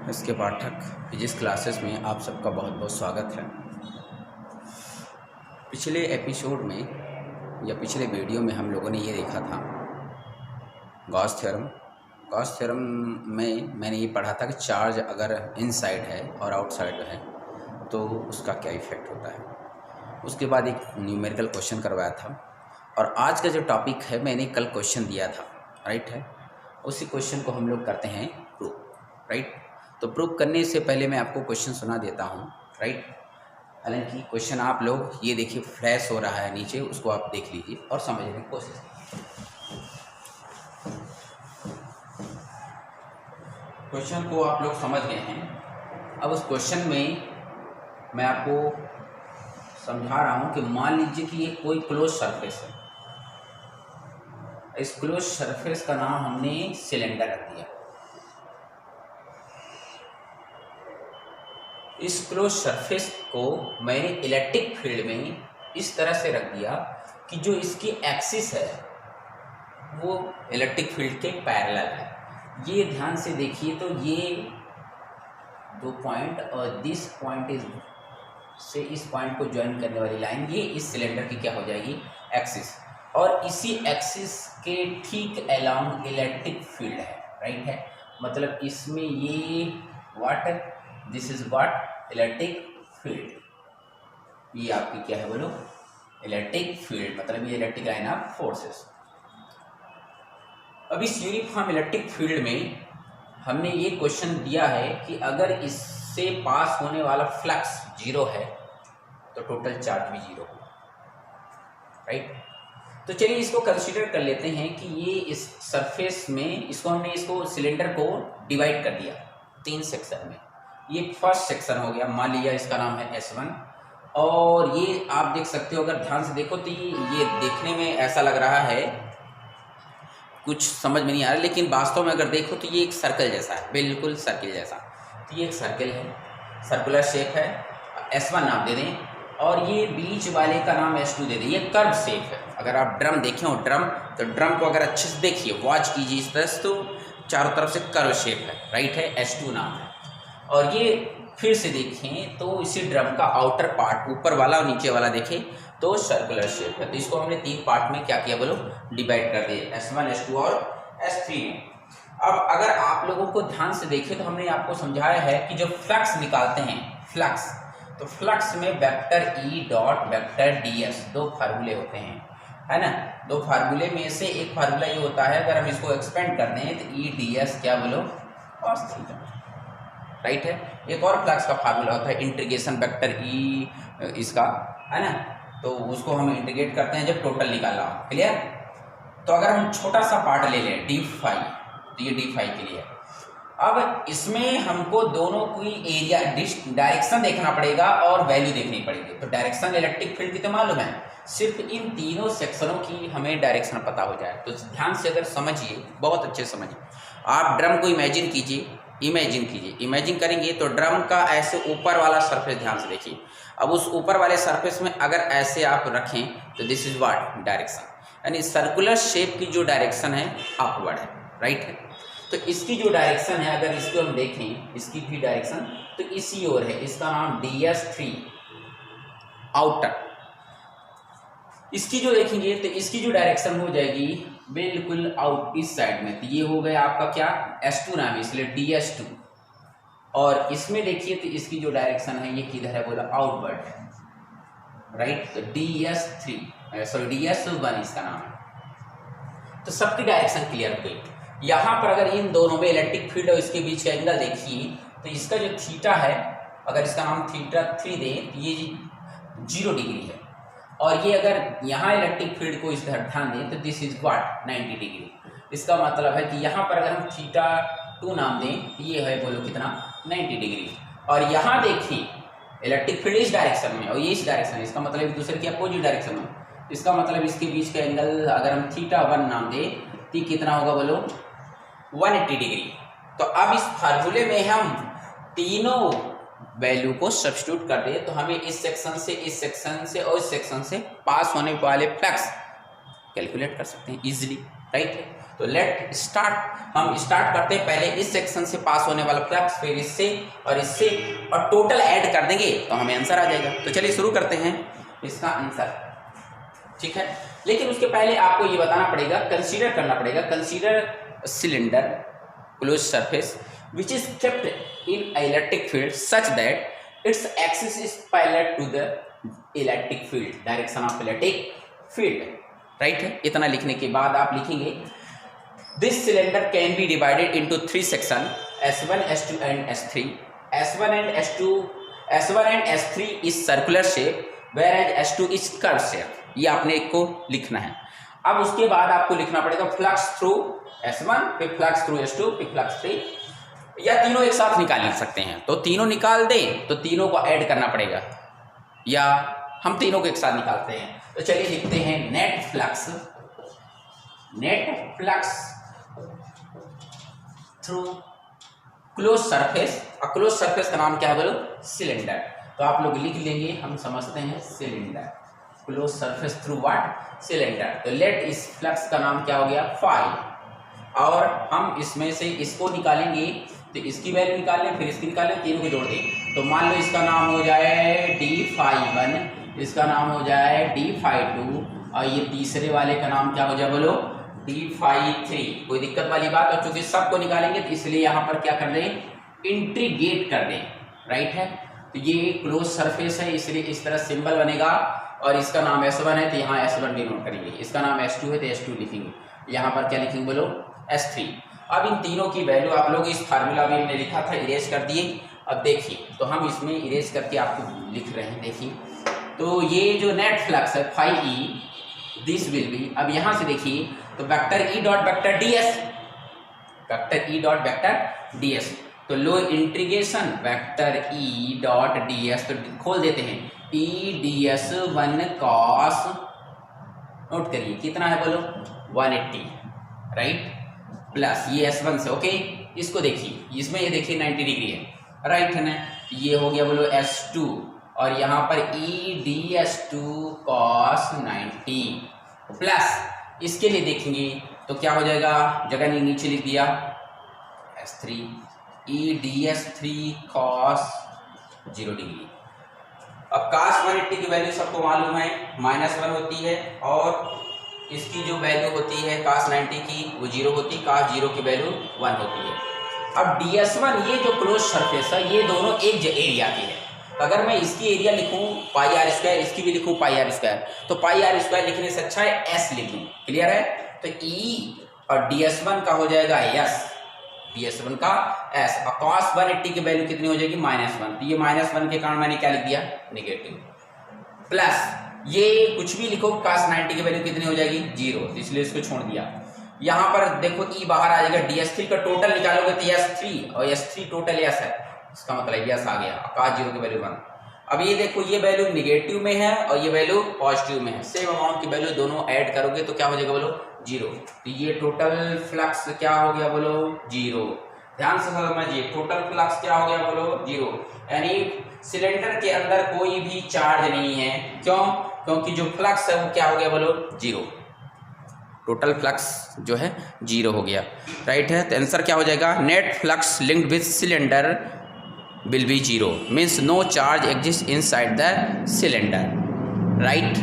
इसके पाठक physics classes में आप सबका बहुत बहुत स्वागत है। पिछले एपिसोड में या पिछले वीडियो में हम लोगों ने ये देखा था गॉस थ्योरम में मैंने ये पढ़ा था कि चार्ज अगर इनसाइड है और आउटसाइड है तो उसका क्या इफ़ेक्ट होता है। उसके बाद एक न्यूमेरिकल क्वेश्चन करवाया था और आज का जो टॉपिक है मैंने कल क्वेश्चन दिया था, राइट है। उसी क्वेश्चन को हम लोग करते हैं प्रूफ, राइट। तो प्रूफ करने से पहले मैं आपको क्वेश्चन सुना देता हूँ, राइट। हालांकि क्वेश्चन आप लोग ये देखिए फ्लैश हो रहा है नीचे, उसको आप देख लीजिए और समझने की कोशिश कीजिए। क्वेश्चन को आप लोग समझ गए हैं। अब उस क्वेश्चन में मैं आपको समझा रहा हूँ कि मान लीजिए कि ये कोई क्लोज सरफेस है। इस क्लोज सरफेस का नाम हमने सिलेंडर रख दिया। इस क्लोज सरफेस को मैंने इलेक्ट्रिक फील्ड में इस तरह से रख दिया कि जो इसकी एक्सिस है वो इलेक्ट्रिक फील्ड के पैरेलल है। ये ध्यान से देखिए तो ये दो पॉइंट और दिस पॉइंट इज से इस पॉइंट को ज्वाइन करने वाली लाइन ये इस सिलेंडर की क्या हो जाएगी, एक्सिस। और इसी एक्सिस के ठीक अलोंग इलेक्ट्रिक फील्ड है, राइट है। मतलब इसमें ये what, this is what, electric field. ये आपकी क्या है बोलो, इलेक्ट्रिक फील्ड, मतलब ये इलेक्ट्रिक लाइन ऑफ फोर्सेस। अब इस यूनिफॉर्म इलेक्ट्रिक फील्ड में हमने ये क्वेश्चन दिया है कि अगर इससे पास होने वाला फ्लक्स जीरो है तो टोटल चार्ज भी जीरो होगा, राइट। तो चलिए इसको कंसीडर कर लेते हैं कि ये इस सरफेस में इसको सिलेंडर को डिवाइड कर दिया 3 सेक्शन में। ये फर्स्ट सेक्शन हो गया, मान लिया इसका नाम है S1। और ये आप देख सकते हो, अगर ध्यान से देखो तो ये देखने में ऐसा लग रहा है, कुछ समझ में नहीं आ रहा, लेकिन वास्तव में अगर देखो तो ये एक सर्कल जैसा है, बिल्कुल सर्कल जैसा। तो ये एक सर्कल है, सर्कुलर शेप है, S1 नाम दे दें। और ये बीच वाले का नाम S2 दे दें। ये कर्व शेप है। अगर आप ड्रम देखें हो तो ड्रम को अगर अच्छे से देखिए, वॉच कीजिए इस तरह से, तो चारों तरफ से कर्व शेप है, राइट है, S2 नाम है। और ये फिर से देखें तो इसी ड्रम का आउटर पार्ट, ऊपर वाला और नीचे वाला देखें तो सर्कुलर शेप है। तो इसको हमने 3 पार्ट में क्या किया बोलो, डिवाइड कर दिए, S1, S2 और S3 में। अब अगर आप लोगों को ध्यान से देखें तो हमने आपको समझाया है कि जो फ्लक्स निकालते हैं, फ्लक्स, तो फ्लक्स में vector E dot vector ds, 2 फार्मूले होते हैं, है ना। 2 फार्मूले में से एक फार्मूला ये होता है, अगर हम इसको एक्सपेंड करते हैं तो E ds क्या बोलो, cos थीटा, राइट है। एक और फ्लक्स का फार्मूला होता है इंटीग्रेशन वेक्टर E इसका, है ना। तो उसको हम इंटीग्रेट करते हैं जब टोटल निकालना हो, क्लियर। तो अगर हम छोटा सा पार्ट ले लें d फाई, तो ये d फाई के लिए। अब इसमें हमको दोनों की एरिया डायरेक्शन देखना पड़ेगा और वैल्यू देखनी पड़ेगी। तो डायरेक्शन इलेक्ट्रिक फील्ड की तो मालूम है, सिर्फ इन तीनों सेक्शनों की हमें डायरेक्शन पता हो जाए। तो ध्यान से अगर समझिए, बहुत अच्छे से समझिए। आप ड्रम को इमेजिन कीजिए, इमेजिन करेंगे तो ड्रम का ऐसे ऊपर वाला सरफेस ध्यान से देखिए। अब उस ऊपर वाले सरफेस में अगर ऐसे आप रखें तो दिस इज व्हाट, डायरेक्शन, यानी सर्कुलर शेप की जो डायरेक्शन है अपवर्ड है, राइट है। तो इसकी जो डायरेक्शन है, अगर इसको हम देखें, इसकी भी डायरेक्शन तो इसी ओर है, इसका नाम DS3 आउटर। इसकी जो देखेंगे तो इसकी जो डायरेक्शन हो जाएगी बिल्कुल आउट, इस साइड में। तो ये हो गया आपका क्या, S2 नाम है इसलिए DS2। और इसमें देखिए तो इसकी जो डायरेक्शन है ये किधर है बोला, आउटवर्ड है, राइट। तो DS3 DS1 इसका नाम है। तो सबकी डायरेक्शन क्लियर हो गई। यहाँ पर अगर इन दोनों में इलेक्ट्रिक फील्ड और इसके बीच का एंगल देखिए तो इसका जो थीटा है, अगर इसका नाम θ3 दें तो ये 0 डिग्री है। और ये अगर यहाँ इलेक्ट्रिक फील्ड को इस तरह ध्यान दें तो दिस इज व्हाट, 90 डिग्री। इसका मतलब है कि यहाँ पर अगर हम θ2 नाम दें तो ये है बोलो कितना, 90 डिग्री। और यहाँ देखिए इलेक्ट्रिक फील्ड इस डायरेक्शन में और ये इस डायरेक्शन में, इसका मतलब एक दूसरे की अपोजिट डायरेक्शन में। इसका मतलब इसके बीच का एंगल अगर हम θ1 नाम दें तो कितना होगा बोलो, 180 डिग्री। तो अब इस फार्मूले में हम तीनों वैल्यू को सब्स्टिट्यूट कर दे तो हमें इस सेक्शन से, इस सेक्शन से और इस सेक्शन से पास होने वाले फ्लक्स कैलकुलेट कर सकते हैं इजीली, राइट। तो लेट स्टार्ट, हम स्टार्ट करते हैं पहले इस सेक्शन से पास होने वाला फ्लक्स, फिर इससे और टोटल ऐड कर देंगे तो हमें आंसर आ जाएगा। तो चलिए शुरू करते हैं इसका आंसर, ठीक है। लेकिन उसके पहले आपको ये बताना पड़ेगा, कंसीडर करना पड़ेगा, consider cylinder close surface which is kept in electric field such that its axis is parallel to the electric field, direction of electric field, right है। इतना लिखने के बाद आप लिखेंगे this cylinder can be divided into 3 section S1, S2 and S3. S1 and S3 is circular shape whereas S2 is curved shape। ये आपने एक को लिखना है। अब उसके बाद आपको लिखना पड़ेगा फ्लक्स थ्रू S1, फिर फ्लक्स थ्रू S2, फिर फ्लक्स 3, या तीनों एक साथ निकाल सकते हैं। तो तीनों निकाल दें तो तीनों को ऐड करना पड़ेगा, या हम तीनों को एक साथ निकालते हैं। तो चलिए लिखते हैं net flux through close surface. और क्लोज सरफेस का नाम क्या है बोलो? सिलेंडर। तो आप लोग लिख लेंगे, हम समझते हैं cylinder, close surface through what? Cylinder. तो लेट इस फ्लक्स का नाम क्या हो गया? फाई। और हम इसमें से इसको निकालेंगे तो इसकी वैल्यू निकाल लें, फिर इसकी निकाल लें, तीनों को जोड़ दें। तो मान लो इसका नाम हो जाए d∅1, इसका नाम हो जाए d∅2, और ये तीसरे वाले का नाम क्या हो जाए बोलो? d∅3। कोई दिक्कत वाली बात? और चूंकि सबको निकालेंगे तो इसलिए यहाँ पर क्या कर दें? इंटीग्रेट कर दें, राइट है। तो ये क्लोज सरफेस है इसलिए इस तरह सिंबल बनेगा, और इसका नाम S1 है तो यहाँ S1 भी नोट करेंगे, इसका नाम S2 है तो S2 लिखेंगे, यहाँ पर क्या लिखेंगे बोलो? S3। अब इन तीनों की वैल्यू आप लोग इस फार्मूला में हमने लिखा था, इरेज कर दिए। अब देखिए, तो हम इसमें इरेज करके आपको लिख रहे हैं, देखिए। तो ये जो नेट फ्लक्स है phi E, this will be, अब यहाँ से देखिए तो vector E dot vector D S, तो लो integration vector E dot D S, तो खोल देते हैं E D S 1 cos, note करिए कितना है बोलो? 180, राइट, प्लस ये S1 से, ओके। इसको देखिए, इसमें ये देखिए 90 डिग्री है, राइट है ना। ये हो गया बोलो S2, और यहाँ पर EDS2 cos 90 प्लस इसके लिए देखेंगे तो क्या हो जाएगा? जगह नीचे लिख दिया S3, EDS3 cos 0 डिग्री। अब cos 180 की वैल्यू सबको मालूम है -1 होती है, और इसकी जो वैल्यू होती है cos 90 की वो 0 होती है, cos 0 की वैल्यू 1 होती है। अब DS1 ये जो क्लोज सरफेस है ये दोनों एक एरिया की है। अगर मैं इसकी एरिया लिखूं πr², इसकी भी लिखूं πr², तो πr² लिखने से अच्छा है S लिख लूं, क्लियर है। तो E और DS1 का हो जाएगा S, DS1 का S, और cos 180 की वैल्यू कितनी हो जाएगी? -1। तो ये -1 के कारण मैंने क्या लिख दिया? नेगेटिव, प्लस ये कुछ भी लिखो cos 90 की वैल्यू कितनी हो जाएगी? 0, इसलिए इसको छोड़ दिया। यहाँ पर देखो E बाहर आ जाएगा, DS3 का टोटल निकालोगे तो S3, और S3 टोटल S है, इसका मतलब S आ गया, cos 0 की वैल्यू 1। अब ये देखो ये वैल्यू निगेटिव में है और ये वैल्यू पॉजिटिव में है, सेम अमाउंट की वैल्यू दोनों ऐड करोगे तो क्या हो जाएगा बोलो? 0। तो ये टोटल फ्लक्स क्या हो गया बोलो? 0। ध्यान से समझिए, टोटल फ्लक्स क्या हो गया बोलो? 0। यानी सिलेंडर के अंदर कोई भी चार्ज नहीं है, क्यों? क्योंकि जो फ्लक्स है वो क्या हो गया बोलो? 0। टोटल फ्लक्स जो है 0 हो गया, राइट है। तो आंसर क्या हो जाएगा? Net flux linked with cylinder will be 0, means no charge exist inside the cylinder, right.